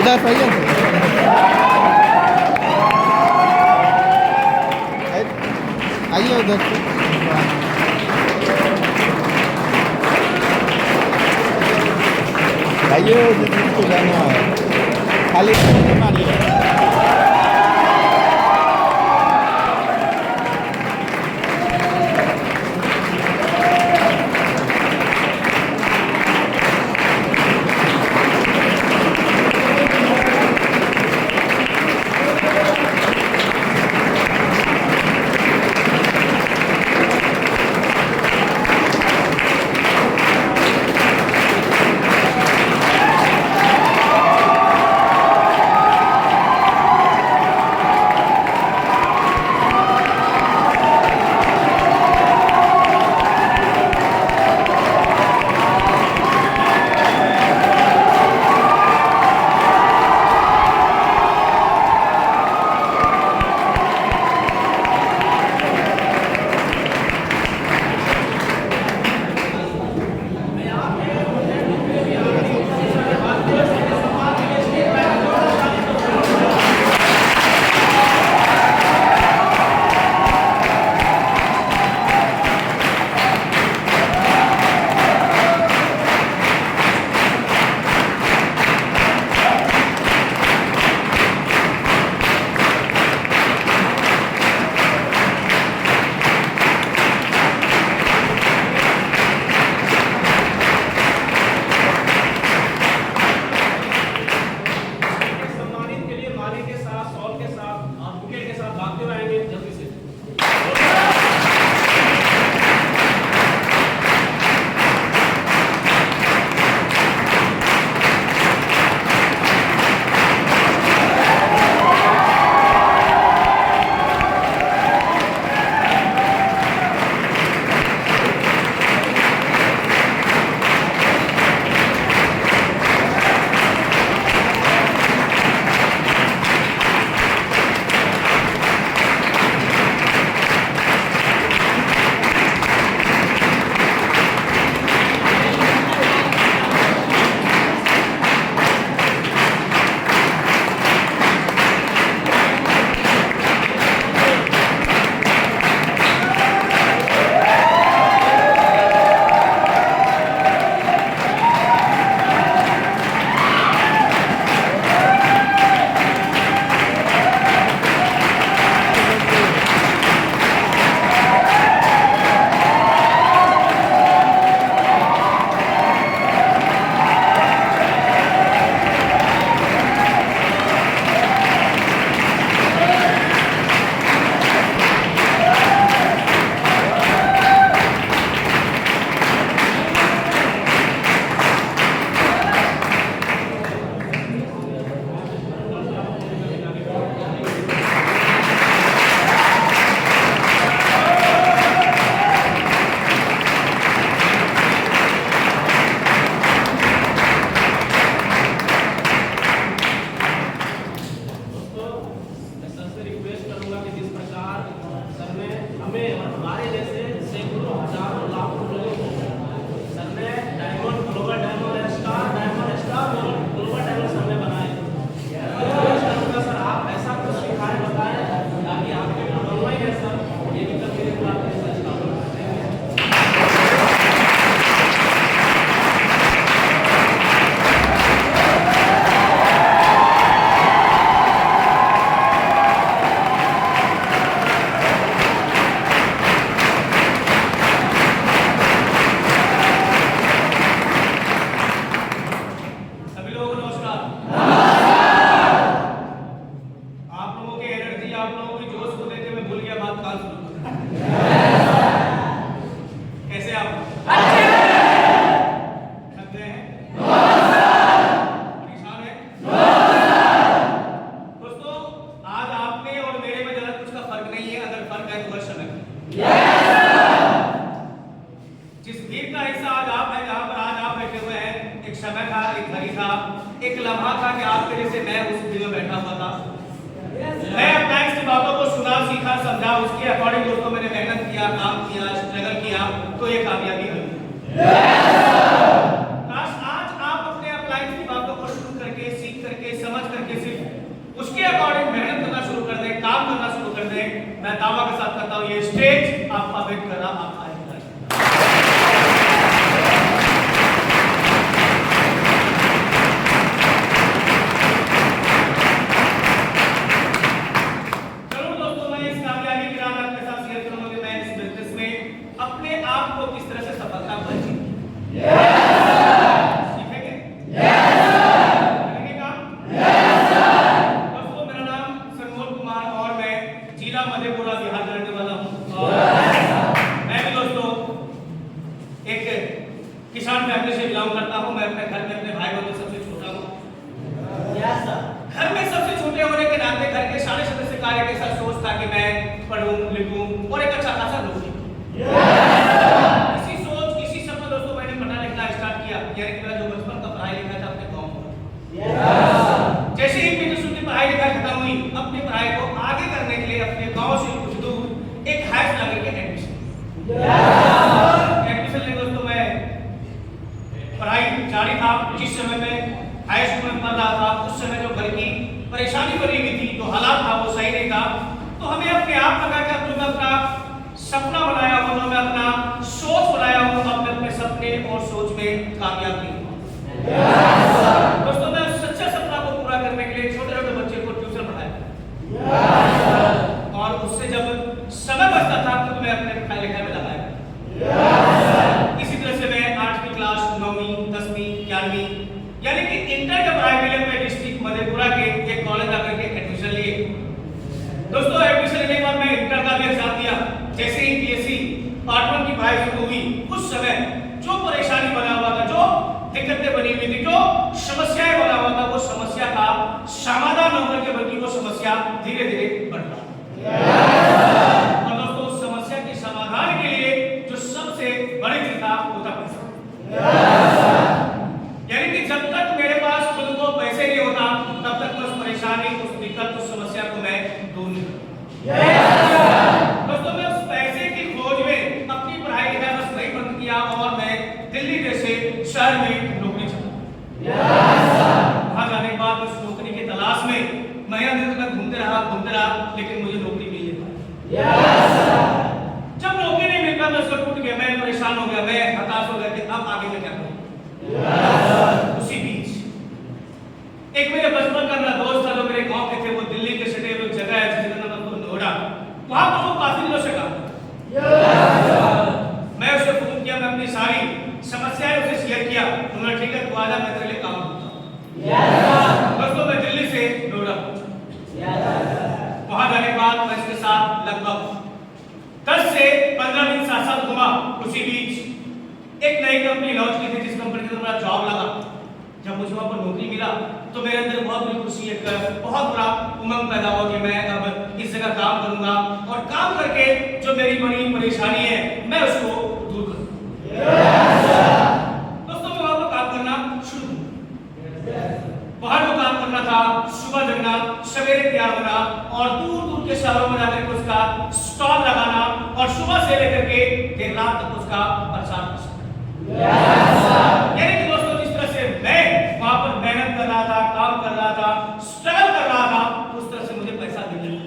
इधर पहले आइए उधर से आइए जिसको जाना है खाली मारिए। एक लम्हा था कि आपके जैसे मैं उस दिन में बैठा हुआ था, मैं अपना इस बातों को सुना, सीखा, समझा, उसके अकॉर्डिंग दोस्तों मैंने मेहनत किया, काम किया, स्ट्रगल किया, तो ये कामयाबी हुई। काश आज आप अपने अपलाइंस की बातों को सुन करके, सीख करके, समझ दावा के साथ करता हूँ ये स्टेज आपका वेट कर रहा, आप आएगा। चलो दोस्तों, मैं इस कामयाबी की राह आपके साथ शेयर करूंगा कि मैं इस बिजनेस में अपने आप को किस तरह से सफलता बची। सीखेंगे? करेंगे काम? दोस्तों, मेरा नाम सनमोल कुमार और मैं जिला मधेपुरा बिहार का रहने वाला हूँ और मैं भी दोस्तों एक किसान फैमिली से बिलोंग करता हूँ। मैं अपने घर में अपने भाई बहनों सबसे छोटा हूँ। घर में सबसे छोटे होने के नाते घर के सारे सदस्य कार्य के साथ सोच था कि मैं पढ़ूं लिखूं और एक अच्छा खासा नौकरी करूं। इसी सोच इसी सब में दोस्तों मैंने पढ़ना लिखना स्टार्ट किया। यानी कि मेरा जो बचपन का पढ़ाई लिखा था अपने गाँव में, जैसे ही मेरी स्कूल की पढ़ाई लिखाई खत्म हुई, अपनी पढ़ाई को आगे करने के लिए अपने गांव से कुछ दूर एक हाई स्कूल आगे के एडमिशन ले दोस्तों मैं पढ़ाई जारी था। जिस समय में हाई स्कूल में पढ़ रहा था उस समय जो घर की परेशानी बनी हुई थी, जो हालात था वो सही नहीं था, तो हमें अपने आप लगा कि जो मैं अपना सपना बनाया हूँ, जो मैं अपना सोच बनाया हूँ, अपने अपने सपने और सोच में कामयाब नहीं हुआ। दोस्तों, मैं उस सच्चे सपना को पूरा करने के लिए छोटे छोटे बच्चे को ट्यूशन पढ़ाया और उससे जब समय बचता था तो मैं अपने पढ़ाई लिखाई में लगाया। इसी तरह से मैं 8वीं क्लास 9वीं 10वीं 11वीं यानी कि इंटर के पढ़ाई के लिए मैं डिस्ट्रिक्ट मधेपुरा के एक कॉलेज आकर के एडमिशन लिए। दोस्तों, एडमिशन लेने के बाद मैं इंटर का भी एग्जाम दिया। जैसे ही पीएससी पार्ट 1 की पढ़ाई शुरू हुई, उस समय जो परेशानी बना हुआ था, जो दिक्कतें बनी हुई थी, जो समस्याएं बना हुआ था, वो समस्या का समाधान होकर के बल्कि वो समस्या धीरे धीरे बढ़ रहा। और दोस्तों, उस समस्या के समाधान के लिए जो सबसे बड़ी चीज था वो था पैसा। यानी कि जब तक मेरे पास खुद को पैसे नहीं होता तब तक मैं उस परेशानी, उस दिक्कत, उस समस्या को मैं दूर नहीं करता। दोस्तों, मैं उस पैसे की खोज में अपनी पढ़ाई लिखाई बस नहीं बंद किया और मैं दिल्ली जैसे शहर में नौकरी चला। वहां जाने के बाद उस नौकरी की तलाश में महीना दिन तक घूमते रहा, लेकिन मुझे नौकरी मिल नहीं पाई। जब नौकरी नहीं मिल पाई मैं उसको टूट गया, मैं परेशान हो गया, मैं हताश हो गया कि अब आगे मैं क्या करूं। उसी बीच एक मेरे बचपन का मेरा दोस्त था जो मेरे गांव के थे, वो दिल्ली के सटे हुए जगह है जिसका नाम है नोएडा। वहां पर वो काफी दिनों से काम मैं उसे फोन किया, मैं अपनी सारी समस्याएं उसे शेयर किया। उन्होंने ठीक है तू आजा, मैं तेरे लिए काम करता हूं। दोस्तों, मैं दिल्ली से नोएडा पहुंचा। वहां जाने के बाद मैं इसके साथ लगभग 10 से 15 दिन साथ घूमा। उसी बीच एक नई कंपनी लॉन्च की थी, जिस कंपनी में मेरा जॉब लगा। जब मुझे वहां पर नौकरी मिला तो मेरे अंदर बहुत बड़ी खुशी, एक बहुत बड़ा उमंग पैदा हुआ कि मैं अब इस जगह काम करूंगा और काम करके जो मेरी बड़ी परेशानी है मैं उसको दूर करूंगा। दोस्तों, मैं वहां पर काम करना शुरू किया। वहां जो काम करना था, सुबह जगना, सवेरे तैयार होना और दूर दूर के शहरों में जाकर के उसका स्टॉल लगाना और सुबह से लेकर के देर रात तक उसका प्रचार करना। यानी कि दोस्तों, जिस तरह से मैं वहां पर मेहनत कर रहा था, काम कर रहा था, स्ट्रगल कर रहा था, उस तरह से मुझे पैसा मिल रहा।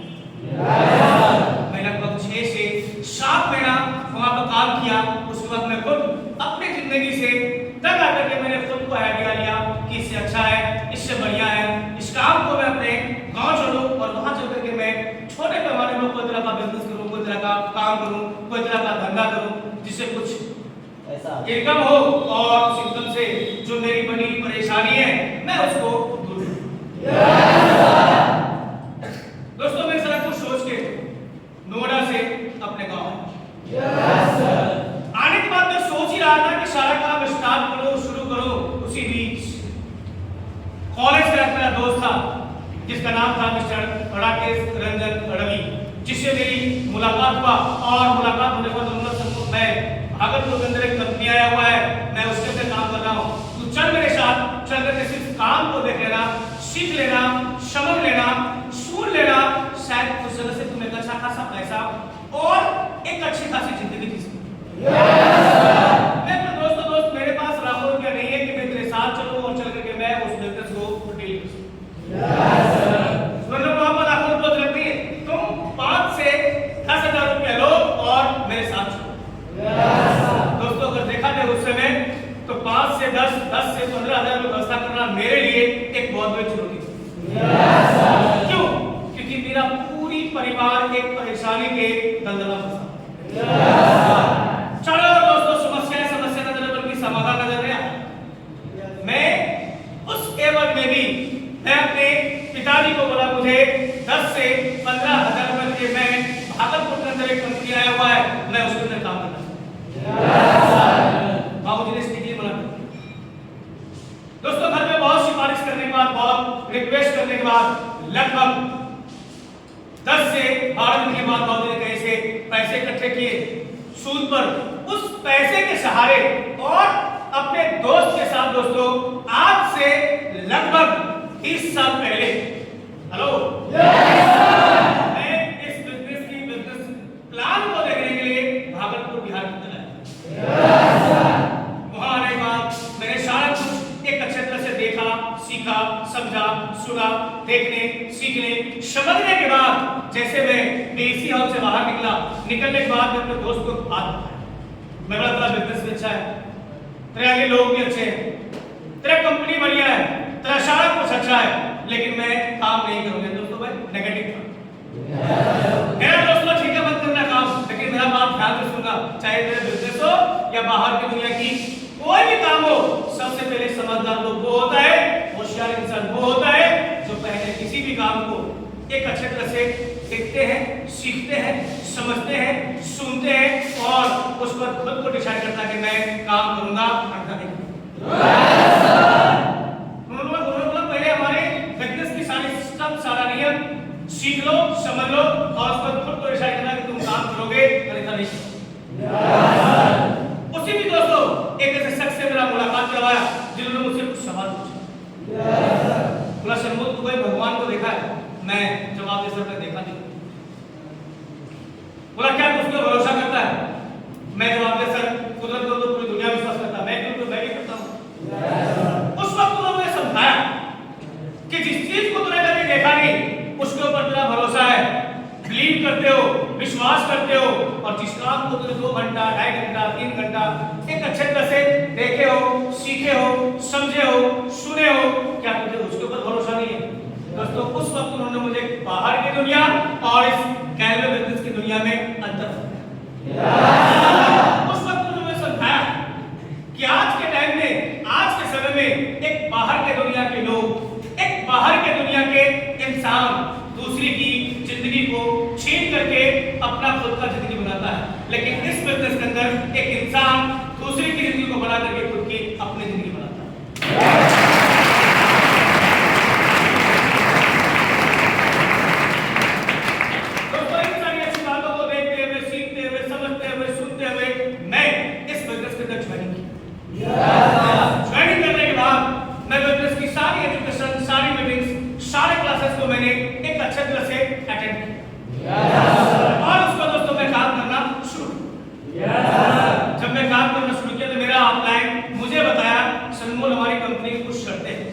मैं लगभग 6 से 7 महीना वहां पर काम किया। उसके बाद मैं खुद अपनी जिंदगी से तब आकर के मैंने खुद को आइडिया लिया कि इससे अच्छा है, इससे बढ़िया है, इस काम को मैं अपने गांव छोड़ूं और वहां चल करके मैं छोटे पैमाने में कोई तरह का बिजनेस करूं, कोई तरह का काम करूं, कोई तरह का धंधा करूं, जिससे कुछ इनकम हो और उस इनकम से जो मेरी बड़ी परेशानी है मैं उसको दूर करूं। दोस्तों, मैं जरा कुछ सोच के नोएडा से अपने गांव आने के बाद मैं सोच ही रहा था कि सारा काम स्टार्ट करो, शुरू करो। उसी बीच कॉलेज का मेरा दोस्त था जिसका नाम था मिस्टर राकेश रंजन अड़वी, जिससे मेरी मुलाकात हुआ और मुलाकात होने के बाद उन्होंने मैं भागलपुर के अंदर एक कंपनी आया हुआ है, मैं उसके अंदर काम कर रहा हूँ, तू चल मेरे साथ, चल करके सिर्फ काम को देख लेना, सीख लेना, समझ लेना, सुन लेना, शायद उस जगह से तुम्हें अच्छा खासा पैसा और एक अच्छी खासी जिंदगी जी सकते। मैं तो दोस्त मेरे पास लाखों रुपया नहीं है कि मैं तेरे साथ चलूं और चल करके मैं उस बिजनेस को डील कर सकूं। मतलब वहां पर लाखों रुपये लगती है, तुम 5 से 10 से 15,000 में व्यवस्था करना मेरे लिए एक बहुत बड़ी चुनौती थी। क्यों? क्योंकि मेरा पूरी परिवार एक परेशानी के दलदल में फंसा। चलो दोस्तों, समस्या नजर बल्कि समाधान नजर नहीं आता। मैं उस एवज में भी मैं अपने पिताजी को बोला मुझे 10 से 15,000 रुपए के मैं भागलपुर के अंदर एक कंपनी आया हुआ है, मैं उसके अंदर काम करना बाबूजी ने स्थिति बना दी। दोस्तों, घर में बहुत सिफारिश करने के बाद, बहुत रिक्वेस्ट करने के बाद लगभग 10 से 12 दिन के बाद बाबूजी ने कहीं से पैसे इकट्ठे किए सूद पर। उस पैसे के सहारे और अपने दोस्त के साथ दोस्तों आज से लगभग 30 साल पहले, हेलो, मैं इस बिजनेस प्लान को देखने के लिए भागलपुर बिहार में चला। वहां आने के बाद मैंने सारा कुछ एक अच्छे तरह से देखा, सीखा, समझा, सुना, देखने, सीखने, समझने के बाद जैसे मैं बीसी हाउस से बाहर निकलने के बाद मैं अपने दोस्त को बात बताया, मैं बड़ा बड़ा बिजनेस भी अच्छा है, तेरे आगे लोग भी अच्छे हैं, तेरा कंपनी बढ़िया है, तेरा सारा कुछ अच्छा है, लेकिन मैं काम नहीं करूंगा। दोस्तों भाई नेगेटिव था। मेरा दोस्तों ठीक है मत करना काम, लेकिन मेरा बात ध्यान से सुनना, चाहे मेरे बिजनेस हो या बाहर की दुनिया की कोई भी काम हो, सबसे पहले समझदार लोग वो होता है, होशियार इंसान वो होता है जो पहले किसी भी काम को एक अच्छे तरह से देखते हैं, सीखते हैं, समझते हैं, सुनते हैं और उस पर खुद को डिसाइड करता है कि मैं काम करूंगा करता नहीं। उन्होंने पहले हमारे बिजनेस की सारी सिस्टम, सारा नियम सीख लो, समझ लो और उस पर खुद को डिसाइड करना कि तुम काम करोगे अन्यथा नहीं। उसी भी दोस्तों एक ऐसे शख्स से मेरा मुलाकात करवाया जिन्होंने मुझसे कुछ सवाल पूछे। बोला सर मुझे कोई भगवान को देखा है? मैं जवाब दे सर मैं देखा नहीं। बोला क्या तू उस पर भरोसा करता है? मैं जवाब दे सर कुदरत को तो पूरी दुनिया विश्वास करता है, मैं क्यों तो मैं भी करता हूँ। उस वक्त उन्होंने समझाया कि जिस चीज को तूने कभी देखा नहीं उसके ऊपर तेरा भरोसा है, बिलीव करते हो, विश्वास करते हो और जिस काम को तुमने 2 घंटा, 2.5 घंटा, 3 घंटा एक अच्छे तरह से देखे हो, सीखे हो, समझे हो, सुने हो, क्या तुझे उसके ऊपर भरोसा नहीं है? दोस्तों उस वक्त उन्होंने मुझे बाहर की दुनिया और इस कैलवे बिजनेस की दुनिया में अंतर उस वक्त उन्होंने समझाया कि आज के टाइम में, आज के समय में एक बाहर के दुनिया के लोग, एक बाहर के दुनिया के इंसान दूसरी की जिंदगी को छीन करके अपना खुद का जिंदगी बनाता है, लेकिन इस बिजनेस के अंदर एक इंसान दूसरी की जिंदगी को बना करके खुद की अपनी जिंदगी बनाता है। दोस्तों इन सारी अच्छी बातों को देखते हुए, सीखते हुए, समझते हुए, सुनते हुए मैं इस बिजनेस के अंदर ज्वाइनिंग की। ज्वाइनिंग करने के बाद मैं बिजनेस की सारी एजुकेशन, सारी मीटिंग्स, सारे क्लासेस को मैंने एक अच्छे तरह से अटेंड किया और उसको दोस्तों मैं काम करना शुरू किया। जब मैं काम करना शुरू किया तो मेरा अपलाइन मुझे बताया सनमोल हमारी कंपनी की कुछ शर्तें हैं,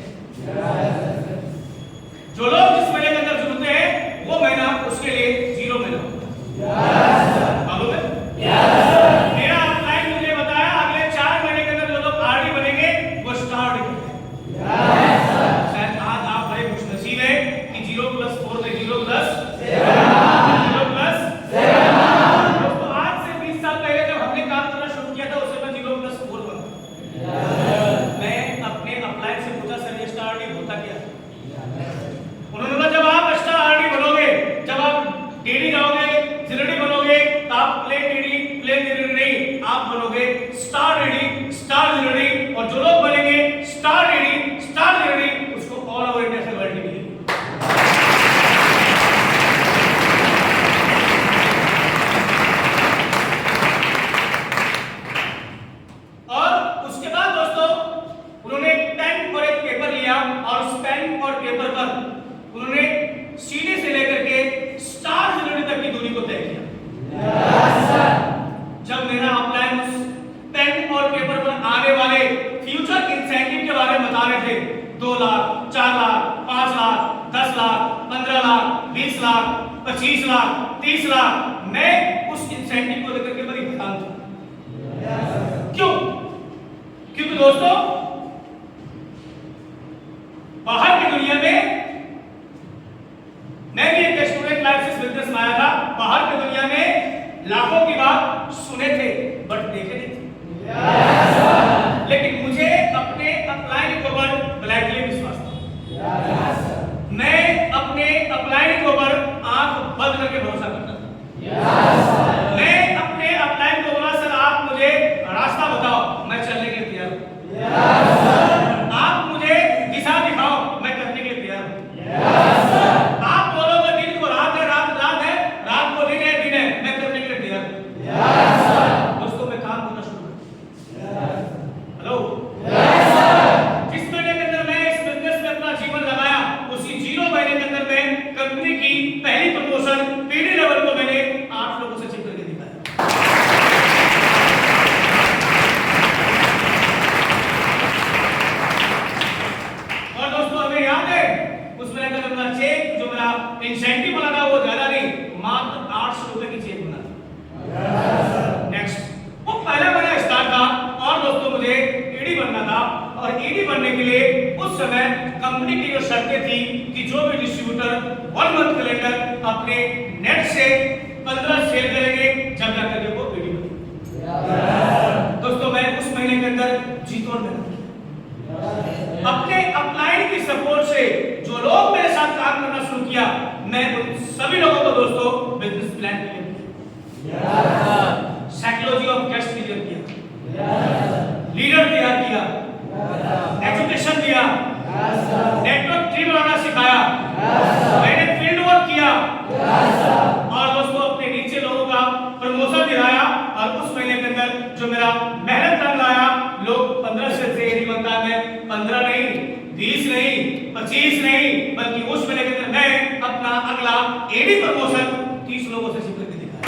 जो लोग जिस महीने के अंदर जुड़ते हैं वो महीना उसके लिए 0 महीना मालूम है। मेरा अपलाइन मुझे बताया अगले 4 महीने के अंदर जो लोग आरडी बनेंगे वो स्टार शायद आज आप बड़े खुशनसीब हैं कि 0+4 में 0+7 दोस्तों आज से 20 साल पहले जब हमने काम करना शुरू किया था उस समय 0+4 बना। मैं अपने अपलाइन से पूछा सर ये स्टार आरडी होता क्या? उन्होंने बोला जब आप स्टार आरडी बनोगे, जब आप डीडी जाओगे, जीडी बनोगे तो आप प्लेन डीडी, प्लेन जीडी नहीं, आप बनोगे स्टार डीडी, स्टार जीडी और जो लोग बनेंगे स्टार डीडी, स्टार जीडी उसको ऑल ओवर इंडिया से वर्ल्ड मिलेगी। और उसके बाद दोस्तों उन्होंने एक पेन और एक पेपर लिया और उस पेन और पेपर पर उन्होंने सीढ़ी से लेकर के स्टार जीडी तक की दूरी को तय किया। जब मेरा अपलाइन उस पेन और पेपर पर आने वाले फ्यूचर इंसेंटिव के बारे में बता रहे थे, 2 लाख, 4 लाख, 5 लाख, 10 लाख, 15 लाख, 20 लाख, 25 लाख, 30 लाख, मैं उस इंसेंटिव को लेकर के बड़ी हैरान था। क्यों? क्योंकि दोस्तों इंसेंटिव बना था वो ज्यादा नहीं, मात्र 800 रुपए की चेक बना था। नेक्स्ट, वो पहला मेरा स्टार्ट था और दोस्तों मुझे ईडी बनना था और ईडी बनने के लिए उस समय कंपनी की जो शर्तें थी कि जो भी डिस्ट्रीब्यूटर 1 मंथ कैलेंडर अपने नेट से 15 सेल करेंगे जब जाकर के वो ईडी बनेगी। दोस्तों मैं उस महीने के अंदर जीतोड़ में अपने अपलाइन की सपोर्ट से जो लोग मेरे साथ काम करना शुरू किया, मैं उन सभी लोगों को दोस्तों बिजनेस प्लान किया, साइकोलॉजी ऑफ कैश क्लियर किया, लीडर तैयार किया, एजुकेशन दिया, नेटवर्क ट्री बनाना सिखाया, मैंने फील्ड वर्क किया और दोस्तों अपने नीचे लोगों का प्रमोशन दिलाया और उस महीने के अंदर जो मेरा मेहनत रंग लाया, लोग 15 से नहीं बनता, मैं 15 नहीं, 20 नहीं, 25 नहीं, बल्कि उस महीने के अंदर मैं अपना अगला एडी प्रमोशन 30 लोगों से सीख करके दिखाया।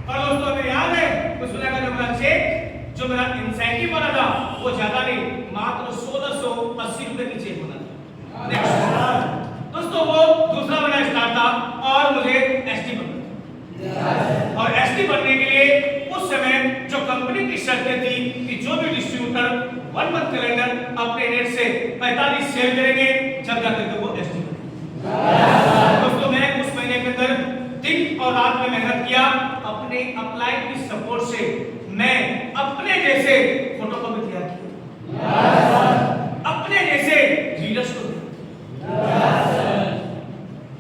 और दोस्तों हमें याद है उस महीने का जो मेरा चेक, जो मेरा इंसेंटिव बना था वो ज्यादा नहीं, मात्र 1680 रुपए की चेक बना था। नेक्स्ट दोस्तों, वो दूसरा मेरा स्टार्ट था और मुझे एसटी बनना और एसटी बनने के लिए उस समय जो कंपनी की शर्तें थी कि जो भी डिस्ट्रीब्यूटर 1 मंथ कैलेंडर अपने नेट से 45 सेल करेंगे जब जाकर के वो एसटी बनेगा। दोस्तों मैं उस महीने के अंदर दिन और रात में मेहनत किया, अपने अपलाइन की सपोर्ट से मैं अपने जैसे फोटोकॉपी तैयार किया, अपने जैसे रीडर्स को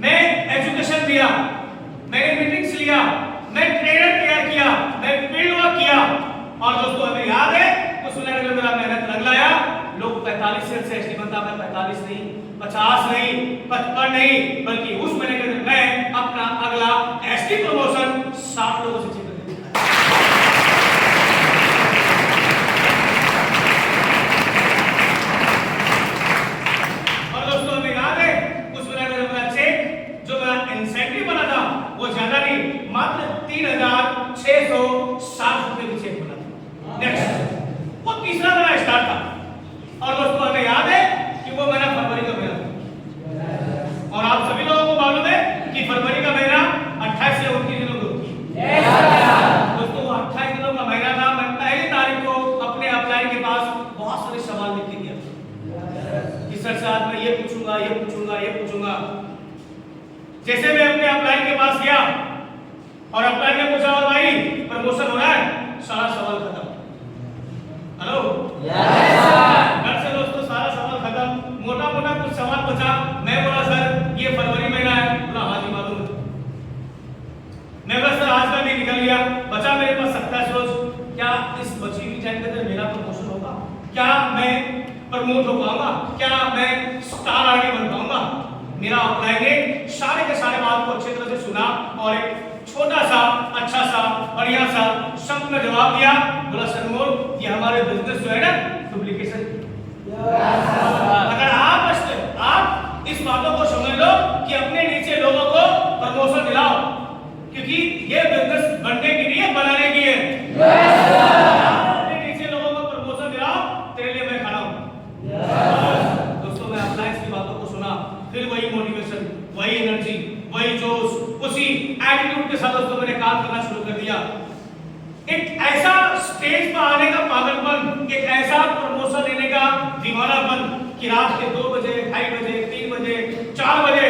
मैं एजुकेशन दिया, मैंने मीटिंग्स लिया, मैं ट्रेनर तैयार किया, मैं फील्ड वर्क किया और दोस्तों हमें याद है उस समय जो मेरा मेहनत रंग लाया, लोग 45 सेल से एसटी बनता, मैं 45 नहीं, 50 नहीं, 55 नहीं, बल्कि उस महीने के अंदर मैं अपना अगला एसटी प्रमोशन 60 लोगों से जीत करके दिखाया। और दोस्तों हमें याद है उस महीने का जो मेरा चेक, जो मेरा इंसेंटिव बना था वो ज्यादा नहीं, मात्र 3660 रुपए की चेक बना था। नेक्स्ट, वो तीसरा मेरा स्टार्ट था और दोस्तों हमें याद है कि वो मेरा फरवरी का महीना था और आप सभी लोगों को मालूम है कि फरवरी का महीना 28 से 29 दिनों को दोस्तों वो 28 दिनों का महीना था। मैं पहली तारीख को अपने अपलाइन के पास बहुत सारे सवाल लिख के गया कि सर से आज मैं ये पूछूंगा, ये पूछूंगा, ये पूछूंगा। जैसे मैं अपने अपलाइन के पास गया और अपलाइन ने पूछा और भाई प्रमोशन हो रहा है, सारा सवाल खत्म। हेलो घर से दोस्तों सारा सवाल खत्म, मोटा मोटा कुछ सवाल पूछा, मैं बोला सर ये फरवरी महीना है, बोला हाँ जी मालूम है। मैं बोला सर आज का भी निकल गया, बचा मेरे पास 27 रोज, क्या इस बची हुई टाइम के अंदर मेरा प्रमोशन होगा, क्या मैं प्रमोट हो पाऊंगा, क्या मैं स्टार आर्मी बन पाऊंगा? मेरा अपलाइन ने सारे के सारे बात को अच्छी तरह से सुना और एक छोटा सा अच्छा सा बढ़िया सा शब्द में जवाब दिया, बोला सर मोर ये हमारे बिजनेस जो है ना डुप्लीकेशन। अगर आप इस बातों को समझ लो कि अपने नीचे लोगों को प्रमोशन दिलाओ, क्योंकि ये बिजनेस बनने की नहीं है, बनाने की है। अपने नीचे लोगों को प्रमोशन दिलाओ, तेरे लिए मैं खड़ा हूं। दोस्तों मैं अपलाइन की बातों को सुना, फिर वही मोटिवेशन, वही एनर्जी, वही जोश, उसी एटीट्यूड के साथ दोस्तों मैंने काम करना शुरू कर दिया। एक ऐसा स्टेज पर आने का पागलपन, एक ऐसा प्रमोशन लेने का दीवानापन कि रात के 2 बजे, 2:30 बजे, 3 बजे, 4 बजे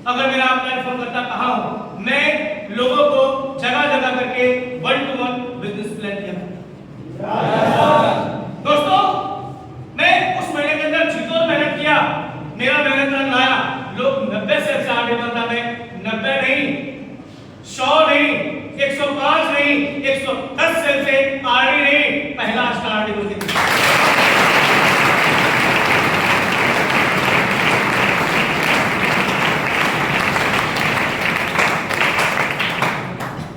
अगर मेरा अपना फोन करता कहाँ हूं, मैं लोगों को जगह जगह करके 1-to-1 बिजनेस प्लान किया। दोस्तों मैं उस महीने के अंदर जीतोड़ मेहनत किया, मेरा मेहनत रंग लाया, लोग 90 से आगे बनता, मैं 90 नहीं, 100 नहीं, 105 नहीं, 110 सेल से आरडी नहीं, पहला स्टार आरडी बन गया।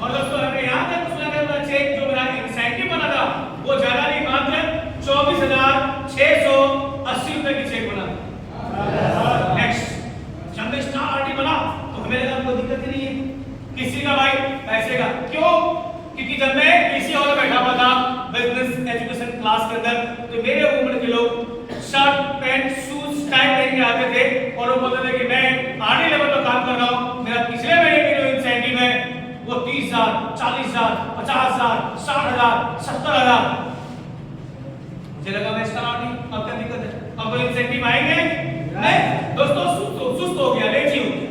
और दोस्तों हमें याद है कुछ लगा चेक जो मेरा इंसेंटिव बना था वो ज्यादा नहीं, मात्र 24,680 रुपए की चेक बना। नेक्स्ट, जब मैं स्टार आरडी बना तो हमें लगा कोई दिक्कत ही नहीं है किसी का भाई पैसे का, क्यों? क्योंकि जब मैं पीसी हॉल में बैठा हुआ था बिजनेस एजुकेशन क्लास के अंदर, तो मेरे उम्र के लोग शर्ट पैंट शूज टाई पहन के आते थे और वो बोलते थे कि मैं आर्मी लेवल पर काम कर रहा हूँ, मेरा पिछले महीने की जो इंसेंटिव है वो 30,000, 40,000, 50,000, 60,000, 70,000। मुझे लगा मैं स्टार आर्मी, अब क्या दिक्कत है, अब कोई इंसेंटिव आएंगे नहीं दोस्तों। सुस्त हो गया, लेजी हो गया।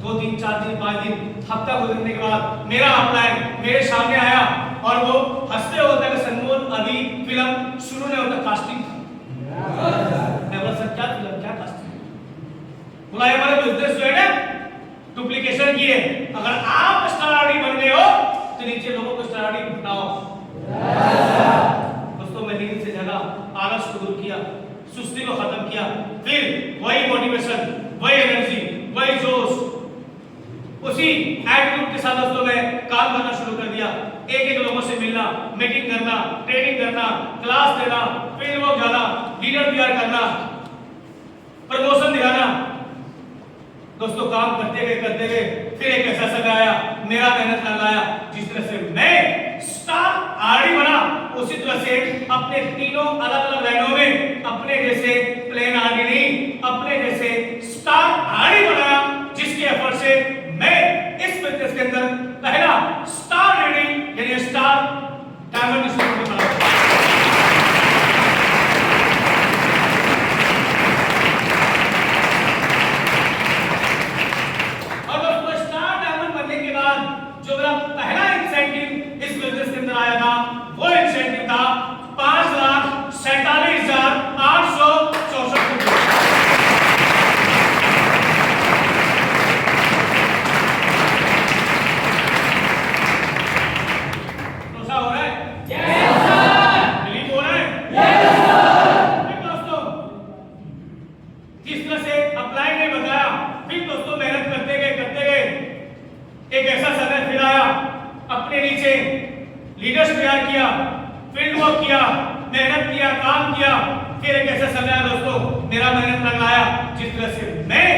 2 दिन 4 दिन 5 दिन हफ्ता गुजरने के बाद मेरा अपलाइन मेरे सामने आया और वो हंसते होता है कि सनमोल अभी फिल्म शुरू नहीं होता, कास्टिंग था। मैं बोला सर क्या फिल्म, क्या कास्टिंग? बोला हमारे बिजनेस जो है ना डुप्लीकेशन की है, अगर आप स्टार आर्मी बन गए हो तो नीचे लोगों को स्टार आर्मी बनाओ। दोस्तों मैं नींद से जगा, आलस को दूर किया, सुस्ती को खत्म किया, फिर वही मोटिवेशन, वही एनर्जी, वही जोश, उसी एटीट्यूड के साथ दोस्तों मैं काम करना शुरू कर दिया। एक लोगों से मिलना, मीटिंग करना, ट्रेनिंग करना, क्लास देना, फील्ड वर्क जाना, लीडर तैयार करना, प्रमोशन दिलाना। दोस्तों काम करते गए फिर एक ऐसा समय आया, मेरा मेहनत लगाया, जिस तरह से मैं स्टार आर्मी बना उसी तरह से अपने तीनों अलग अलग लाइनों में अपने जैसे प्लेन आर्मी नहीं, अपने जैसे स्टार आर्मी बनाया, जिसके एफर्ट से मैं इस बिजनेस के अंदर पहला स्टार रीडिंग यानी स्टार डायमंड स्टूडेंट बना। और दोस्तों स्टार डायमंड बनने के बाद जो मेरा पहला इंसेंटिव इस बिजनेस के अंदर आया था वो इंसेंटिव था 5,47,864 रुपए। एक ऐसा समय फिर आया, अपने नीचे लीडर्स तैयार किया, फील्ड वर्क किया, मेहनत किया, काम किया। फिर एक ऐसा समय आया दोस्तों, मेरा मेहनत लगाया, जिस तरह से मैं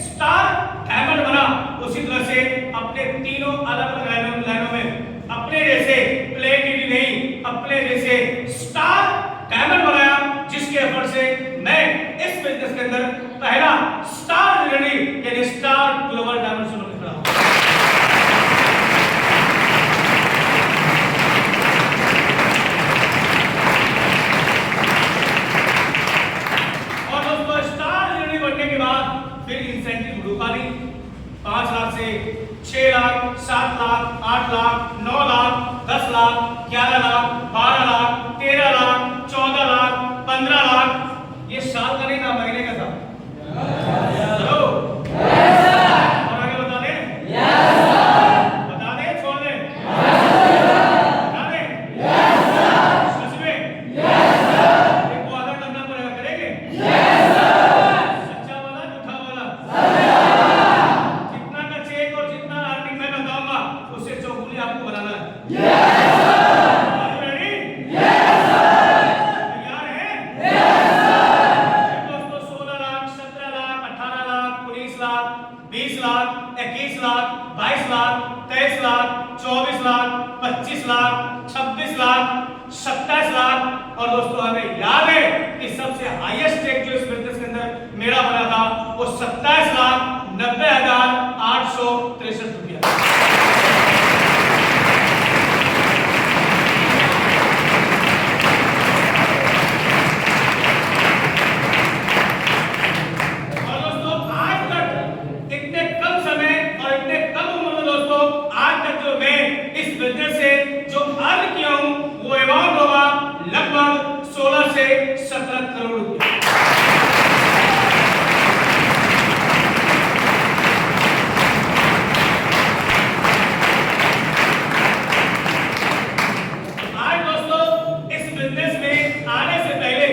स्टार डायमंड बना उसी तरह से अपने तीनों अलग अलग लाइनों में अपने जैसे प्लेन टीटी नहीं, अपने जैसे स्टार डायमंड बनाया, जिसके एफर्ट से मैं इस बिजनेस के अंदर पहला स्टार लीडर यानी स्टार ग्लोबल डायमंड शुरू कर रहा हूं। फिर इंसेंटिव रुका नहीं, 5 लाख से 6 लाख, 7 लाख, 8 लाख, 9 लाख, 10 लाख, 11 लाख, 12 लाख, 13 लाख, 14 लाख, 15 लाख। ये साल का नहीं था, महीने का था। चलो और आगे बता दें, बता दें, छोड़ दें, बता दें, सच में एक वादा करना पड़ेगा, करेंगे? आपको बनाना है। तैयार हैं? दोस्तों 16 लाख, 17 लाख, 18 लाख, 19 लाख, 20 लाख, 21 लाख, 22 लाख, 23 लाख, 24 लाख, 25 लाख, 26 लाख, 27 लाख। और दोस्तों हमें याद है कि सबसे हाईएस्ट चेक जो इस बिजनेस के अंदर मेरा बना था वो 27,90,863 रुपया। बिजनेस से जो अर्न किया हूं वो अमाउंट होगा लगभग 16 से 17 करोड़ रुपए। आज दोस्तों इस बिजनेस में आने से पहले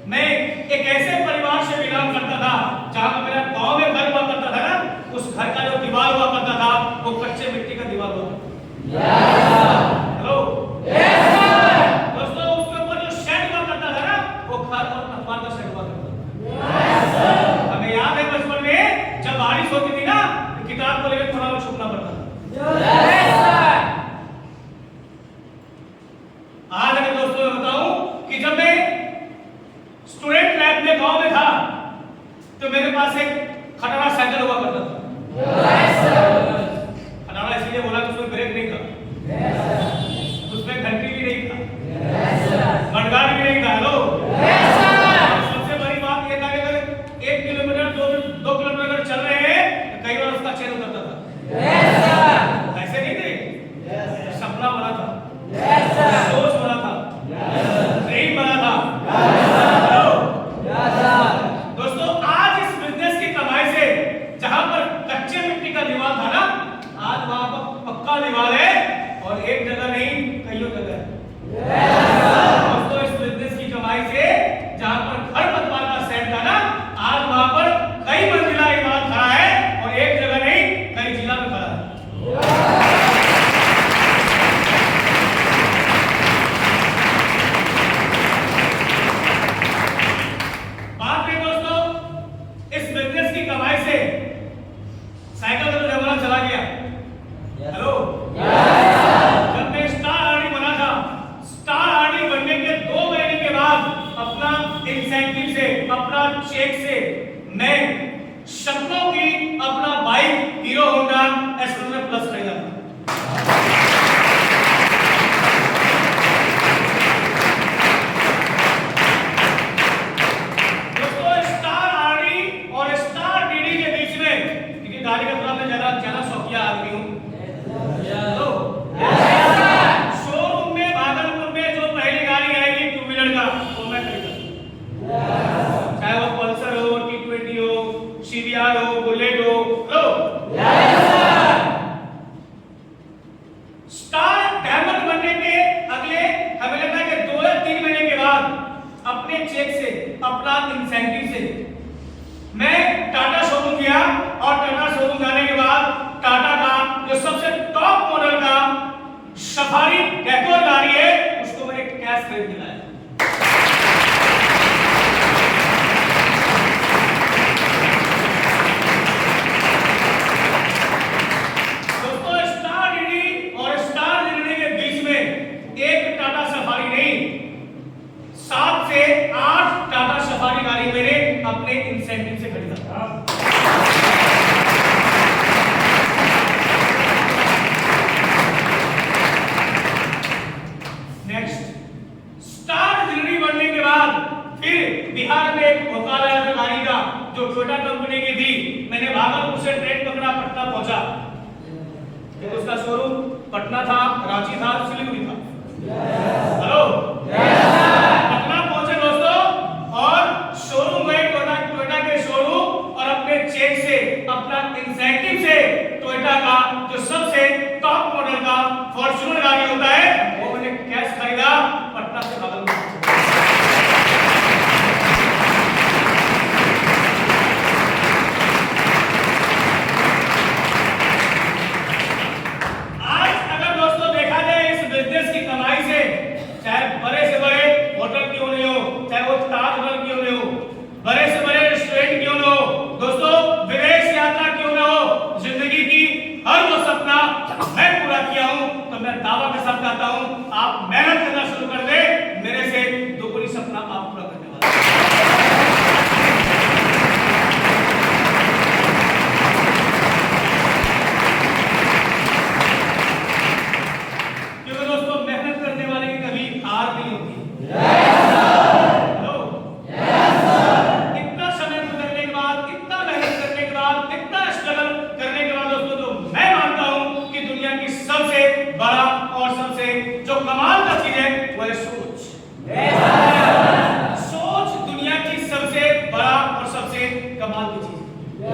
मैं एक ऐसे परिवार से बिलोंग करता था जहां मेरा गांव में घर हुआ करता था ना, उस घर का जो दीवार हुआ करता था वो कच्चे मिट्टी का दीवार हुआ। हेलो दोस्तों, उसके ऊपर जो शेड हुआ करता था ना वो घर और पकवान का शेड हुआ करता था। हमें याद है बचपन में जब बारिश होती थी ना तो किताब को लेकर थोड़ा बहुत छुपना पड़ता था। नहीं, कईयों जगह है। दोस्तों इस बिजनेस की कमाई से जहां पर घर परिवार का सेट था ना, आज वहां पर कई मंजिला इमारत खड़ा है और एक जगह नहीं कई जिला में खड़ा है। बात है दोस्तों इस बिजनेस की कमाई से साइकिल का तो जमाना चला गया। हेलो जब मैं स्टार आरडी बना था, स्टार आरडी बनने के 2 महीने के बाद अपना इंसेंटिव से, अपना चेक से मैं सपनों की अपना bike hero Honda S100 plus खरीदा था। दोस्तों स्टार आरडी और स्टार डीडी के बीच में, क्योंकि गाड़ी का थोड़ा मैं ज्यादा शौकिया आदमी हूँ, शोरूम में भागलपुर में जो पहली गाड़ी आएगी 2 व्हीलर का वो मैं खरीदा, चाहे वो पल्सर हो, T20 हो, CBR हो, बुलेट हो। स्टार डायमंड बनने के अगले हमें लगता है कि 2 या 3 महीने के बाद अपने चेक से, अपना इंसेंटिव से मैं टाटा शोरूम गया और टाटा शोरूम जाने के बाद टाटा का जो सबसे टॉप मॉडल का सफारी डेकोर गाड़ी है उसको मैंने कैश खरीद के लाया। दोस्तों स्टार डीडी और स्टार डीडी के बीच में एक टाटा सफारी नहीं, 7 से 8 टाटा सफारी गाड़ी मैंने अपने इंसेंटिव से खरीदा। बिहार में एक भोपाल आया था गाड़ी का जो टोयोटा कंपनी की थी, मैंने भागलपुर से ट्रेन पकड़ा, पटना पहुंचा। एक उसका शोरूम पटना था, रांची था, सिलीगुड़ी था। हेलो पटना पहुंचे दोस्तों और शोरूम गए, टोयोटा के शोरूम, और अपने चेक से, अपना इंसेंटिव से टोयोटा का जो सबसे टॉप मॉडल का फॉर्च्यूनर गाड़ी होता है वो मैंने कैश खरीदा पटना से भागलपुर। आप मेहनत करना शुरू कर दे, मेरे से दोगुनी सपना आप पूरा करने वाले। क्योंकि दोस्तों मेहनत करने वाले की कभी हार नहीं होती। इतना समय गुजरने के बाद, इतना मेहनत करने के बाद, इतना स्ट्रगल करने के बाद दोस्तों जो मैं मानता हूं कि दुनिया की सबसे बड़ा और सबसे जो कमाल का चीज है वो है सोच। सोच दुनिया की सबसे बड़ा और सबसे कमाल की चीज है।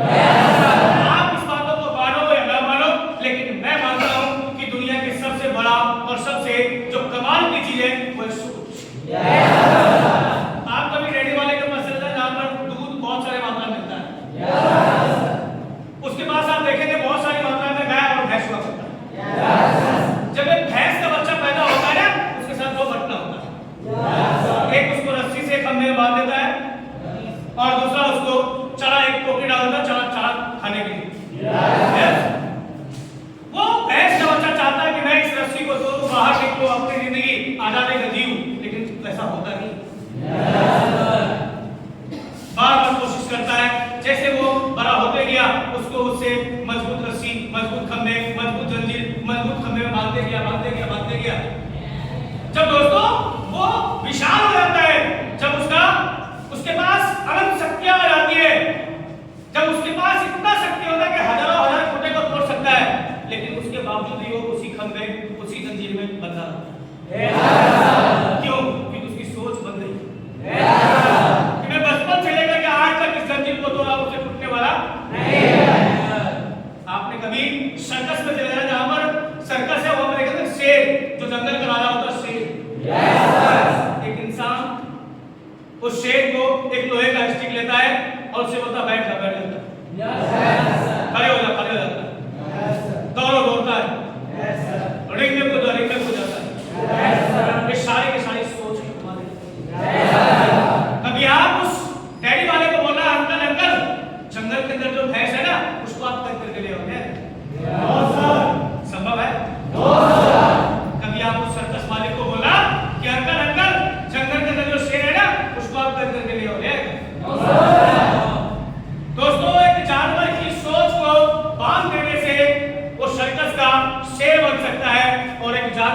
आप इस बातों को मानो या ना मानो, लेकिन मैं मानता हूं कि दुनिया की सबसे बड़ा और सबसे जो कमाल की चीज है वो है सोच। आप कभी रेडी वाले के पास चले जाए जहां पर दूध बहुत सारे मात्रा में मिलता है, उसके पास आप देखेंगे बहुत सारी मात्रा में गाय और भैंस हुआ करता है। जब एक भैंस का बच्चा पैदा होता है ना, उसके साथ 2 बटना होता है, एक उसको रस्सी से खंभे में बांध देता है और दूसरा उसको चारा, एक टोकरी डाल देता है चारा खाने के लिए। वो भैंस का बच्चा चाहता है कि मैं इस रस्सी को तोड़ दूं, बाहर निकलूं, अपनी जिंदगी आजादी से जीऊं, लेकिन ऐसा होता नहीं। बार-बार कोशिश करता है, जैसे वो बड़ा होते गया उसको उससे मजबूत रस्सी, मजबूत खंभे, मजबूत जंजीर, मजबूत खंभे में बांधते गया। जब दोस्तों वो विशाल हो जाता है, जब उसके पास अनंत शक्तियां आ जाती है, जब उसके पास इतना शक्ति होता है कि हजार खोटे को तोड़ सकता है, लेकिन उसके बावजूद भी वो उसी खंभे, उसी जंजीर में बंधा रहता है। क्यों? क्योंकि उसकी सोच बन गई कि मैं बचपन से लेकर के आज तक इस जंजीर को तोड़ा, उसे टूटने वाला नहीं है। आपने कभी सर्कस में चले जाना, जहां पर सर्कस है वहां पर शेर जो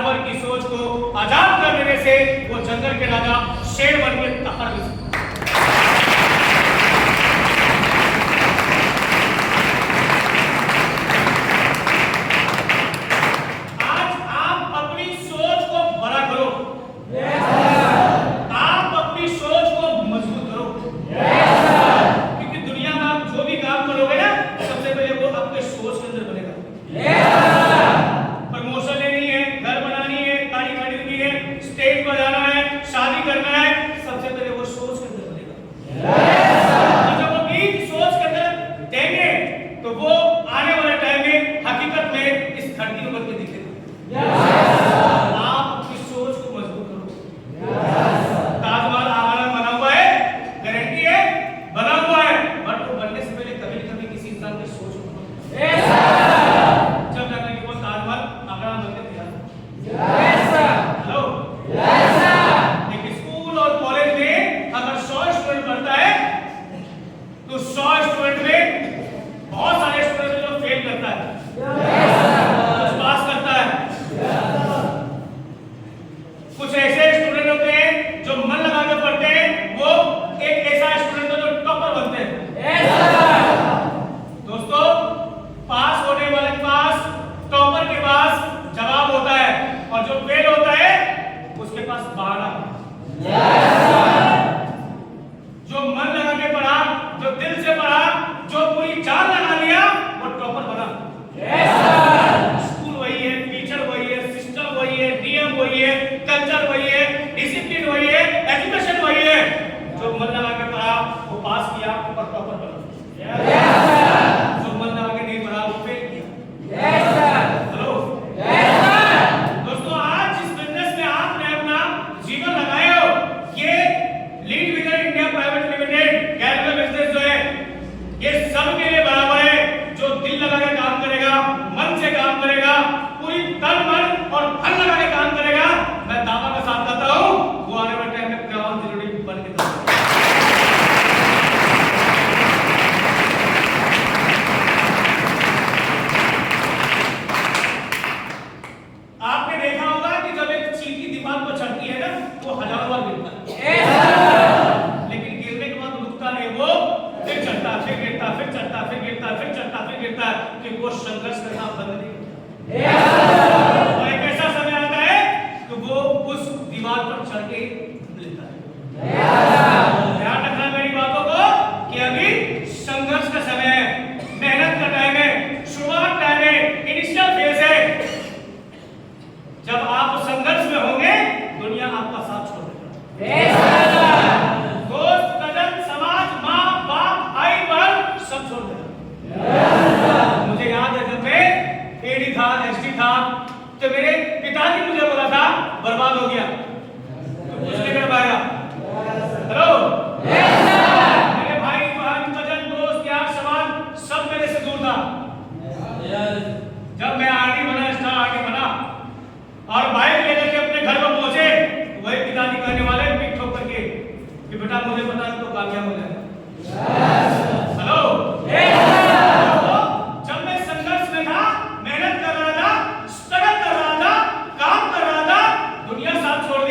जानवर की सोच को आजाद कर देने से वो जंगल के राजा शेर बन के तहर भी सकते। कि वो संघर्ष करना बंद नहीं करता। और एक ऐसा समय आता है कि वो उस दीवार पर चढ़ के लेता है। ध्यान रखना मेरी बातों को कि अभी संघर्ष का समय है, मेहनत का टाइम है, शुरुआत टाइम है, इनिशियल फेज है। जब आप संघर्ष में होंगे दुनिया आपका साथ छोड़ देगा। दोस्त, कदम, समाज, माँ बाप, भाई बहन सब छोड़ देगा। मुझे याद है जब मैं एडी था, एसटी था, तो मेरे पिताजी मुझे बोला था बर्बाद हो गया तो कुछ नहीं कर पाएगा। हेलो, मेरे भाई बहन, कजन, दोस्त, यार, समाज सब मेरे से दूर था। जब मैं आर्मी बना, स्टार आर्मी बना और बाइक लेकर के अपने घर पर पहुंचे, वही पिताजी कहने वाले पीठ ठोक करके कि बेटा मुझे पता है तो कामयाब हो जाएगा। हेलो, जब मैं संघर्ष में था, मेहनत कर रहा था, स्ट्रगल कर रहा था, काम कर रहा था, दुनिया साथ छोड़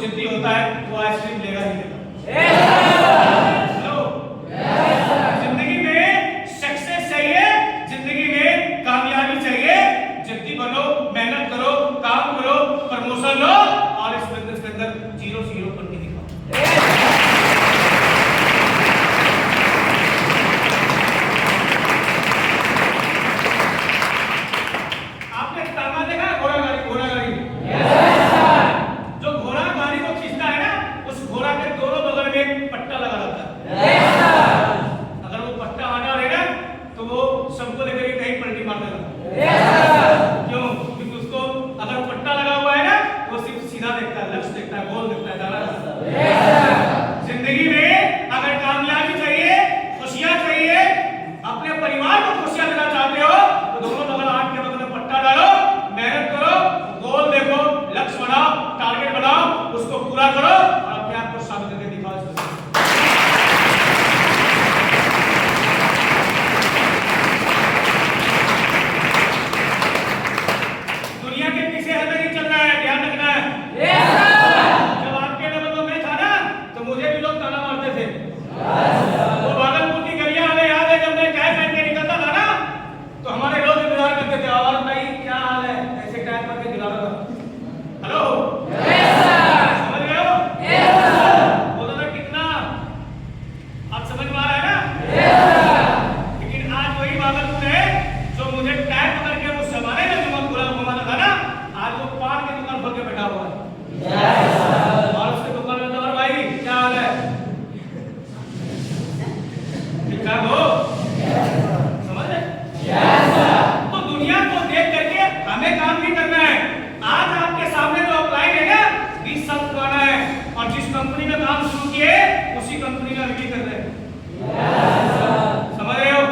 जिद्दी होता है वो आइसक्रीम लेगा ही लेगा। हेलो, जिंदगी में सक्सेस चाहिए, जिंदगी में कामयाबी चाहिए, जिद्दी बनो, मेहनत करो, काम करो, प्रमोशन लो और इस बिजनेस के अंदर 0-0 करके दिखाओ। आपने ताना देखा है घोड़ा गाड़ी? घोड़ा गाड़ी जो घोड़ा गाड़ी को खींचता है ना, उस घोड़ा के दोनों बगल में एक पट्टा लगा रहता है। अगर वो पट्टा हटा देगा तो वो सबको लेकर के कहीं पलटी मार देगा। क्यों? क्योंकि उसको अगर पट्टा लगा हुआ है ना, वो सिर्फ सीधा देखता है, लक्ष्य देखता है, गोल देखता है, जाना है। जिंदगी में अगर कामयाबी चाहिए, खुशियां चाहिए, अपने परिवार को खुशियां देना चाहते हो तो दोनों बगल आंख के बगल में पट्टा डालो, मेहनत करो, गोल देखो, लक्ष्य बनाओ, टारगेट बनाओ, उसको पूरा करो और अपने आप को साबित करके दिखाओ। दुनिया के पीछे हमें नहीं चलना है, ध्यान रखना है। जब आपके लेवल में मैं था ना तो मुझे भी लोग ताना मारते थे। वो भागलपुर की गलियां हमें याद है, जब मैं कैप पहन के निकलता था ना तो हमारे लोग इंतजार करते थे, और भाई क्या हाल है, ऐसे टाइप करके दिला रहा था। हेलो, समझ गए हो? बोला था कितना आप समझ में आ रहा है ना? लेकिन आज वही भागलपुर है जो मुझे टाइप पकड़ के उस जमाने में जो घुमाता था ना, आज वो पान की दुकान खोल के बैठा हुआ है। और उसके दुकान में तो भाई क्या हाल है, ठीक ठाक हो? समझ रहे? तो दुनिया को देख करके हमें काम नहीं करना है। आज आपके सामने जो अपलाइन है ना 20 साल पुराना है, और जिस कंपनी में काम शुरू किए उसी कंपनी में अभी कर रहे हैं। समझ रहे हो?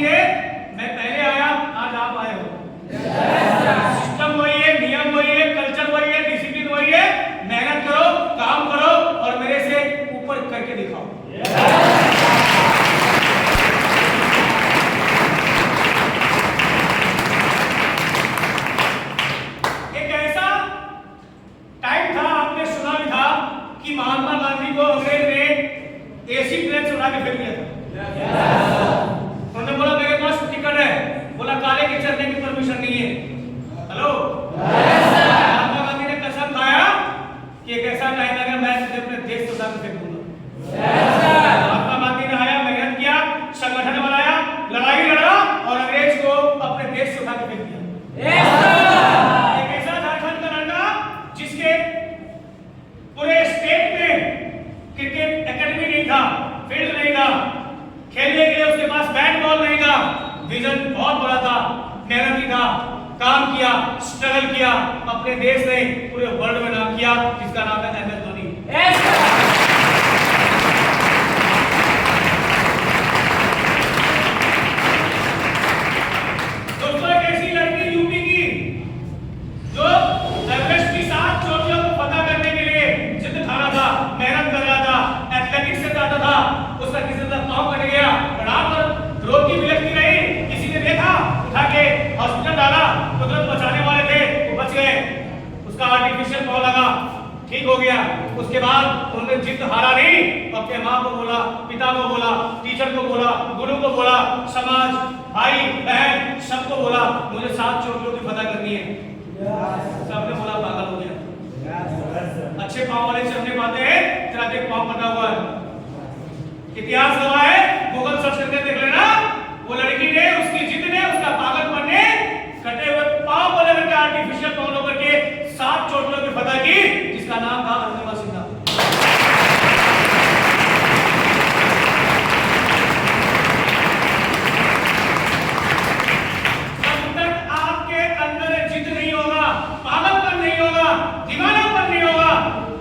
ये मैं पहले आया, आज आप आए हो। सिस्टम वही है, नियम वही है, कल्चर वही है, डिसिप्लिन वही है। मेहनत करो, काम करो और मेरे से ऊपर करके दिखाओ। एक ऐसा टाइम था, आपने सुना भी था कि महात्मा गांधी को अंग्रेज ने एसी प्लेन से उड़ा के फेंक दिया था। उन्होंने बोला मेरे पास टिकट है, बोला काले के चलने की परमिशन नहीं है। हेलो, महात्मा गांधी ने कसम खाया कि एक ऐसा टाइम आएगा मैं तुझे अपने देश से उड़ा के फेंक दूंगा। महात्मा गांधी ने आया, मेहनत किया, संगठन बनाया, लड़ाई लड़ा और अंग्रेज को अपने देश से उठा के फेंक दिया। एक ऐसा झारखंड का लड़का जिसके पूरे स्टेट में क्रिकेट एकेडमी नहीं था, फील्ड नहीं था, खेलने के लिए उसके पास बैट बॉल नहीं था, विजन बहुत बड़ा था, मेहनती था, काम किया, स्ट्रगल किया, अपने देश ने पूरे वर्ल्ड में नाम किया, जिसका नाम है MS धोनी। दोस्तों, एक ऐसी लड़की यूपी की जो एवरेस्ट की 7 चोटियों को फतह करने के लिए जिद खाना था, मेहनत कर रहा था, एथलेटिक्स से जाता था, उसका किसी तरह पांव कट गया, रात भर रोटी बिलखती रही, किसी ने देखा, उठा के हॉस्पिटल डाला, कुदरत बचाने वाले थे, वो बच गए, उसका आर्टिफिशियल पांव लगा, ठीक हो गया। उसके बाद उन्होंने जिद हारा नहीं, अपने माँ को बोला, पिता को बोला, टीचर को बोला, गुरु को बोला, समाज, भाई बहन सबको बोला मुझे 7 चोटियों की फतह करनी है। सबने बोला पागल हो गया, अच्छे पांव वाले चलने पाते हैं, तेरा देख पांव कटा हुआ है। इतिहास गवाह है, गूगल सर्च करके देख लेना, वो लड़की ने, उसकी जिद ने, उसका पागलपन ने कटे हुए पांव को लेकर के आर्टिफिशियल पांव लेकर के 7 चोटियों की फतह की, जिसका नाम था अरुणिमा सिन्हा। जब तक आपके अंदर जिद नहीं होगा, पागलपन नहीं होगा, दीवानापन नहीं होगा,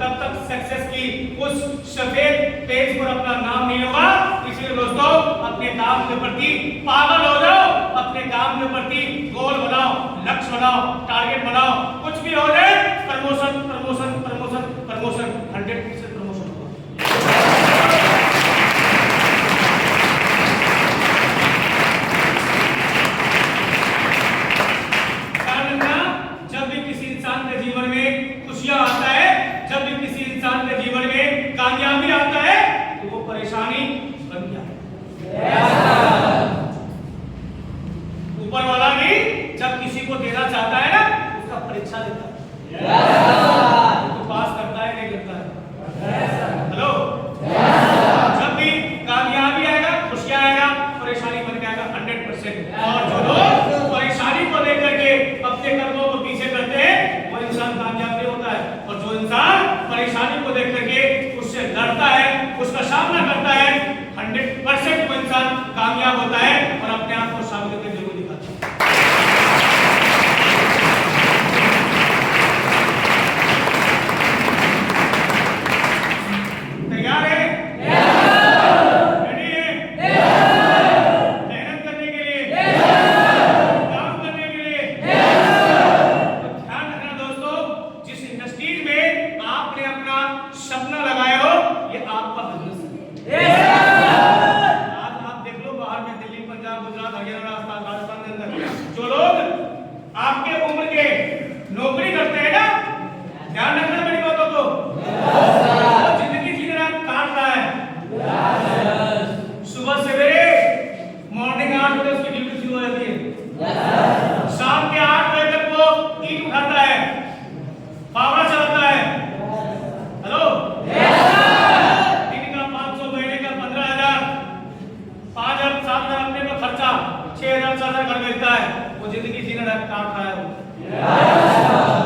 तब तक सक्सेस की उस सफेद पेज पर अपना नाम नहीं होगा। इसलिए दोस्तों, अपने काम के प्रति पागल हो जाओ, अपने काम के प्रति गोल बनाओ, लक्ष्य बनाओ, टारगेट बनाओ, कुछ भी हो जाए, promotion promotion promotion promotion, 100% promotion होगा। जब भी किसी इंसान के जीवन में खुशियां आता है, जिंदगी जीना काट रहा हो।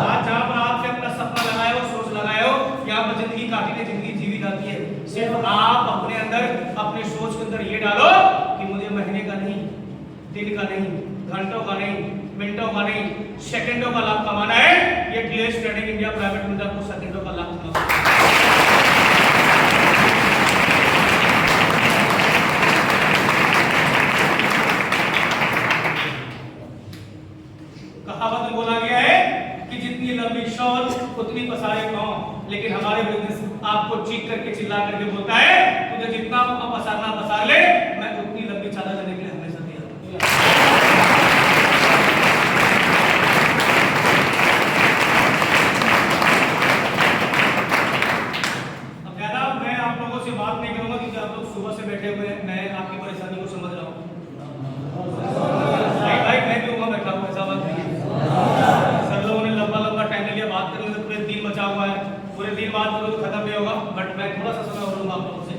आज जहाँ पर आपने अपना सपना लगाया हो, सोच लगाया हो, यहाँ पर जिंदगी काटी नहीं, जिंदगी जीवी जाती है। सिर्फ आप अपने अंदर, अपने सोच के अंदर ये डालो कि मुझे महीने का नहीं, दिन का नहीं, घंटों का नहीं, मिनटों का नहीं, सेकंडों का लाभ कमाना है। ये glace trading India private limited को सेकंडों का लाभ कमाना है। कहावत में बोला गया है कि जितनी लंबी शॉल उतनी पसारे पांव, लेकिन हमारे बिजनेस आपको चीख करके चिल्ला करके बोलता है तुझे जितना पसारना पसार ले, मैं उतनी लंबी चादर लेने के लिए हमेशा तैयार हूं। अब ज्यादा मैं आप लोगों से बात नहीं करूंगा क्योंकि आप लोग सुबह से बैठे हुए हैं, मैं आपकी परेशानी को समझ रहा हूँ। भाई मैं भी वहां बैठा हूँ, ऐसा बात नहीं है। सर लोगों ने लंबा लंबा टाइम ले लिया, बात करने में पूरे दिन बचा हुआ है, पूरे दिन बात करोगे तो खत्म नहीं होगा, बट मैं थोड़ा सा समय और लूंगा आप लोगों से।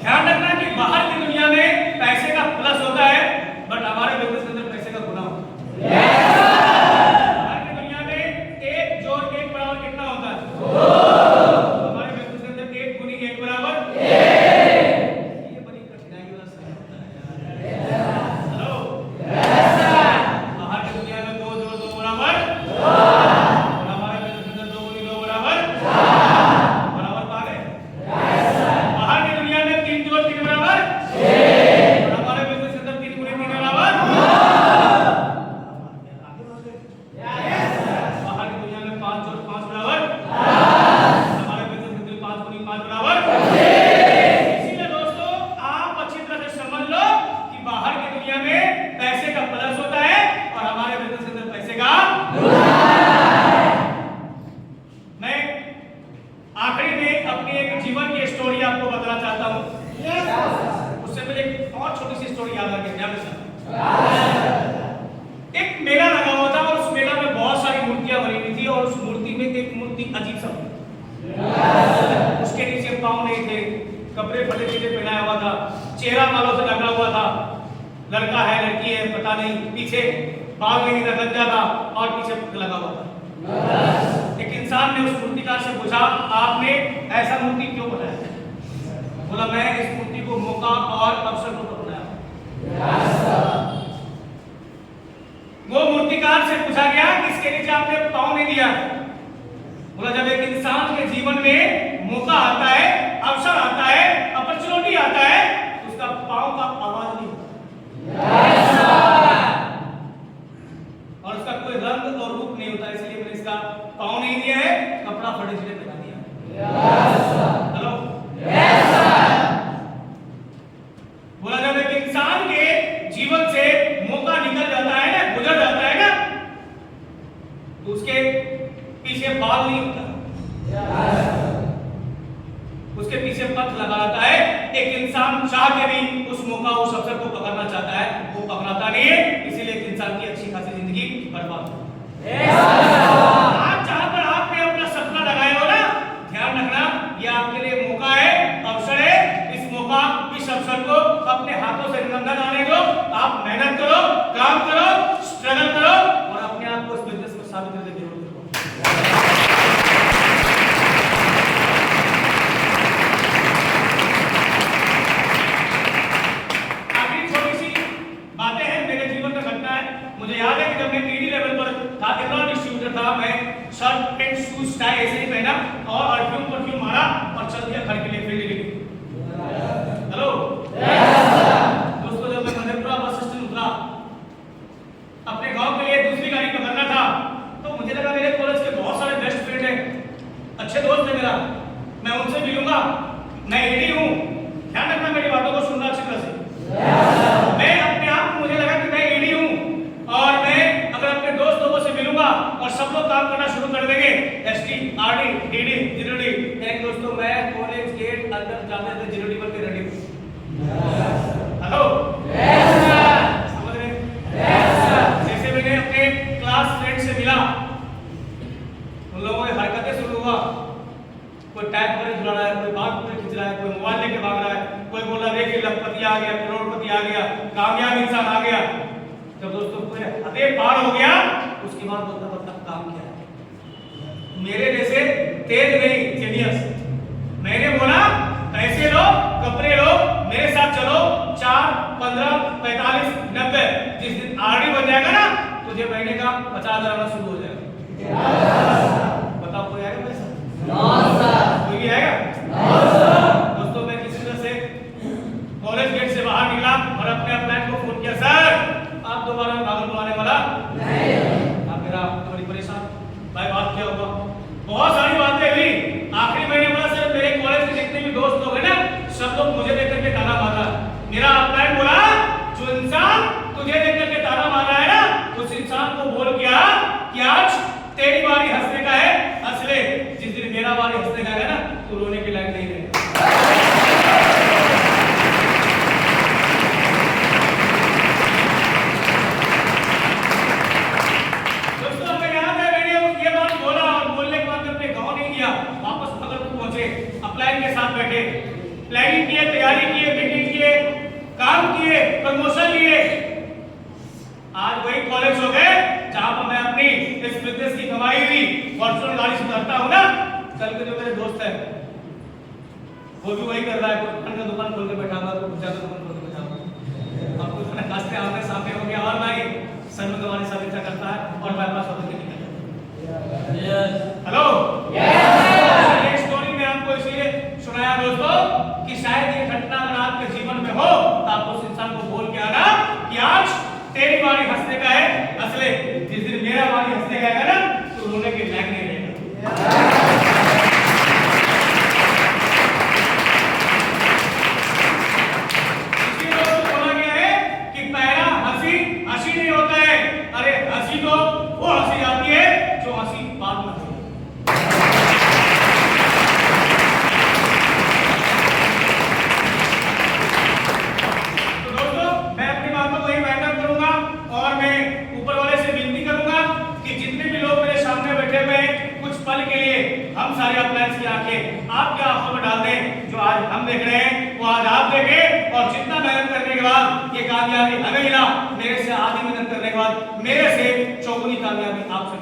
ध्यान रखना कि बाहर की दुनिया में पैसे का प्लस होता है, बट हमारे बिजनेस के अंदर पैसे का गुना होता है। बाहर की दुनिया में 1 जोड़ 1 बराबर कितना होता है? हमारे बिजनेस के अंदर 1 गुनी 1 बराबर 1। ये बड़ी कठिनाई वाला सवाल होता है यार। हेलो, बाहर की दुनिया में 2 जोड़ 2 बराबर 2, और हमारे बिजनेस के अंदर 2 गुनी 2 बराबर 4 बराबर पा गए। बाहर की दुनिया में 3 जोड़ 3 बराबर 6, और हमारे बिजनेस के अंदर 3 गुनी 3 बराबर 10। बाहर की दुनिया में 5 जोड़ 5 बराबर 10, हमारे बिजनेस के अंदर 5 गुनी 5 बराबर 25। इसीलिए दोस्तों आप अच्छी तरह से समझ लो कि बाहर की दुनिया में पैसे का प्लस होता है और हमारे बिजनेस के अंदर पैसे का गुना है। मैं आखिरी में अपनी एक जीवन की स्टोरी आपको बताना चाहता हूँ। उससे पहले एक और छोटी सी स्टोरी याद रखें, ध्यान से। एक मेला लगा हुआ था और उस मेला में बहुत सारी मूर्तियां बनी हुई थी, और उस मूर्ति में एक मूर्ति अजीब सा थी। उसके नीचे पाँव नहीं थे, कपड़े फटे चिटे पहनाया हुआ था, चेहरा बालों से ढका हुआ था, लड़का है लड़की है पता नहीं, पीछे बाल नहीं था, गंजा था और पीछे पग लगा हुआ था। एक इंसान ने उस मूर्तिकार से पूछा आपने ऐसा मूर्ति क्यों बनाया? बोला मैं इस मूर्ति को मौका और अवसर को बनाया। वो मूर्तिकार से पूछा गया किसके नीचे आपने पाँव नहीं दिया? बोला जब एक इंसान के जीवन में मौका आता है, अवसर आता है, अपॉर्चुनिटी आता है, तो उसका पाँव का आवाज नहीं होता और उसका कोई रंग और रूप नहीं होता, इसलिए मैंने इसका पाँव नहीं दिया है, कपड़ा फटे चिटे पहना दिया। हेलो, बोला जब एक इंसान के जीवन से मौका निकल जाता है ना, गुजर जाता है ना, तो उसके पीछे बाल नहीं होता, उसके पीछे पथ लगा रहता है। एक इंसान चाह के भी उस मौका उस अवसर को पकड़ना चाहता है, वो पकड़ाता नहीं है, इसीलिए एक इंसान की अच्छी खासी जिंदगी बर्बाद होती है। आज जहां पर आपने अपना सपना लगाया हो ना, ध्यान रखना ये आपके लिए मौका है, अवसर है। इस मौका इस अवसर को अपने हाथों से न आने दो। आप मेहनत करो, काम करो, स्ट्रगल करो और अपने आप को इस बिजनेस में साबित करके जरूर करो। आखिरी छोटी सी बातें हैं, मेरे जीवन का घटना है। मुझे याद है कि जब मैं ईडी लेवल पर था, एनरोल डिस्ट्रीब्यूटर था, मैं शर्ट पैंट शूज टाई ऐसे ही पहना और परफ्यूम मारा और चल दिया घर के लिए फील्ड के लिए। हेलो दोस्तों, जब मैं मधेपुरा बस स्टैंड उतरा, अपने गांव के लिए दूसरी गाड़ी पकड़ना था, तो मुझे लगा मेरे कॉलेज के बहुत सारे बेस्ट फ्रेंड हैं, अच्छे दोस्त हैं मेरा, मैं उनसे मिलूंगा, मैं ईडी हूँ। ध्यान रखना मेरी बातों को सुनना अच्छी तरह से। मैं अपने आप को मुझे लगा कि मैं ईडी हूँ और मैं अगर अपने दोस्त लोगों से मिलूंगा और सब लोग काम करना शुरू कर देंगे, एसटी, आरडी, डीडी, जीडी, एक दोस्तों मैं कॉलेज गेट अंदर जाने से जीडी पर के रेडी हूँ। हेलो, समझ रहे? जैसे मैंने अपने क्लास फ्रेंड से मिला, उन लोगों की हरकतें शुरू हुआ, कोई टैग पर झुला रहा है, कोई बाल पर खींच रहा है, कोई मोबाइल लेके भाग रहा है, कोई बोल रहा है कि लखपति आ गया, करोड़पति आ गया, कामयाब इंसान आ गया। जब दोस्तों कोई हदे पार हो गया उसके बाद बोलता मतलब काम क्या है। मेरे जैसे तेज नहीं जीनियस। मैंने बोला पैसे लो कपड़े लो मेरे साथ चलो 4 15 45 90 जिस दिन आरडी बन जाएगा ना तुझे महीने का 50,000 आना शुरू हो जाएगा। बताओ कोई आएगा पैसा? कोई भी आएगा? दोस्तों मैं किसी तरह से कॉलेज गेट से बाहर निकला और अपने प्लान को फोन किया, सर आप दोबारा भागलपुर आने वाला नहीं। आप मेरा बड़ी परेशान भाई बात क्या होगा? बहुत सारी बातें हुई। आखिरी महीने बोला सर मेरे कॉलेज के जितने भी दोस्त लोग हैं ना सब लोग मुझे देख करके ताना मार रहा है। मेरा प्लान बोला जो इंसान तुझे देख करके ताना मार रहा है ना उस इंसान को बोल किया कि आज तेरी बारी हंसने का है हंस ले। जिस दिन मेरा बारी हंसने का है ना तो रोने के लायक नहीं रहेगा। प्लानिंग किए तैयारी किए मीटिंग किए काम किए प्रमोशन लिए। आज वही कॉलेज हो गए जहां पर मैं अपनी इस बिजनेस की कमाई हुई फॉर्च्यूनर गाड़ी से करता हूं ना। कल के जो मेरे दोस्त है वो भी वही कर रहा है। कोई पान का दुकान खोल के बैठा हुआ कोई पूजा का दुकान खोल के बैठा हुआ। अब कुछ ना खाते आमने सामने हो गया और भाई सर में तुम्हारी सब इच्छा करता है और बाईपास होकर के निकल जाता है। हेलो ये स्टोरी में आपको इसलिए सुनाया दोस्तों कि शायद ये घटना अगर आपके जीवन में हो तो आप उस इंसान को बोल के आना कि आज तेरी बारी हंसने का है हंस ले। जिस दिन मेरा बारी हंसने का है ना तो रोने के लायक नहीं रहेगा। इसलिए दोस्तों बोला गया है कि पहला हंसी हंसी नहीं होता है। अरे हंसी तो वो हंसी आती है जो हंसी बाद में होती है। हम सारे प्लान्स की आंखें आपके आंखों में डाल दें। जो आज हम देख रहे हैं वो आज आप देखें और जितना मेहनत करने के बाद ये कामयाबी हमें मिला मेरे से आधी मेहनत करने के बाद मेरे से चौगुनी कामयाबी आपसे